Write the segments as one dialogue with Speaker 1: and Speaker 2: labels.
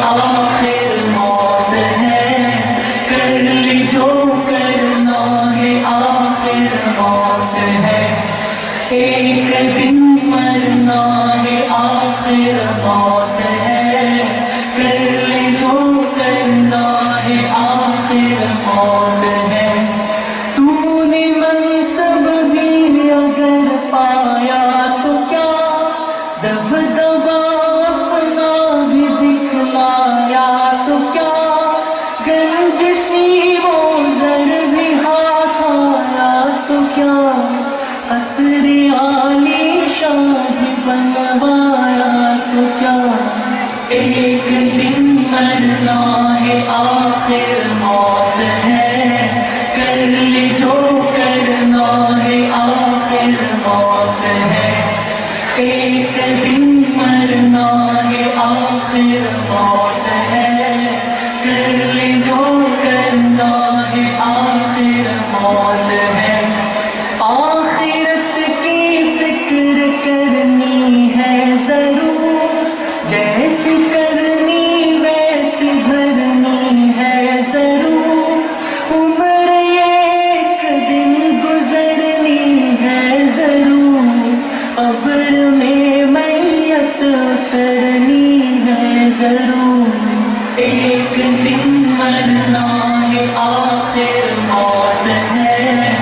Speaker 1: آخر موت ہے، کر لی جو کرنا ہے، آخر موت ہے، ایک دن مرنا ہے، آخر موت ہے، کر لی جو کرنا ہے، آخر موت ہے۔ تو نے منصب بھی اگر پایا تو کیا، دبدبا اپنا بھی دکھلایا تو کیا، گنج سی وہ زر بھی ہاتھ آیا تو کیا، قصر عالی شاہی بنوایا تو کیا، ایک دن مرنا ہے، آخر موت ہے، کر لی جو کرنا ہے، آخر موت ہے، ایک دن مرنا ہے، آخر موت ہے، کر لی جو کرنا ہے، آخر موت ہے۔ آخرت کی فکر کرنی ہے ضرور، جیسی کرنی ویسی بھرنی ہے ضرور، عمر ایک دن گزرنی ہے ضرور، قبر میں میت اترنی ہے ضرور، ایک دن مرنا ہے، آخر موت ہے،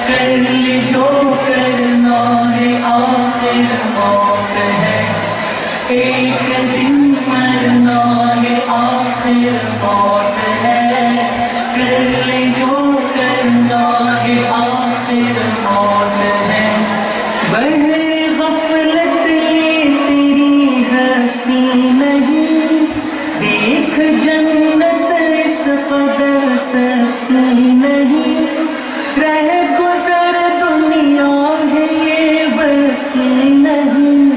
Speaker 1: کر لی جو کرنا ہے، آخر موت ہے، ایک دن مرنا ہے، آخر موت ہے، کر لی جو کرنا ہے، آخر موت ہے۔ بہر غفلت یہ تیری ہستی نہیں، دیکھ جنت اس قدر سستی نہیں، رہ گزر دنیا ہے یہ بس کی نہیں،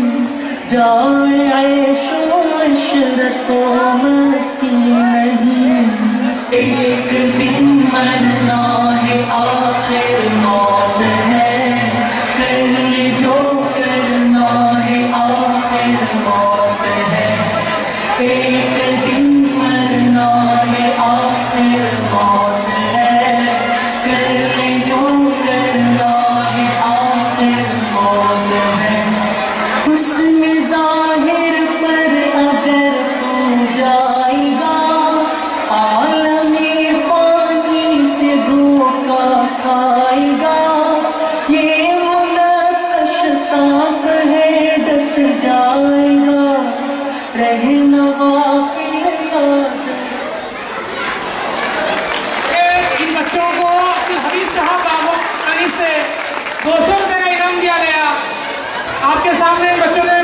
Speaker 1: جائے عیش و عشرت و مستی نہیں، ایک دن مرنا ہے، آخر موت ہے، کر لی جو کرنا ہے، آخر موت ہے، ایک دن مرنا ہے، آخر موت ہے، کر لی جو کرنا ہے، آخر موت ہے۔ حسن ظاہر پر اگر تو جائے گا، عالم فانی سے دھوکا کھائے گا، یہ منقش صاف ہے ڈس جائے گا، رہنا غافل یاد۔
Speaker 2: ان بچوں کو عبد الحمید صاحب بابو سے 200 روپے کا انعام دیا گیا۔ آپ کے سامنے بچوں نے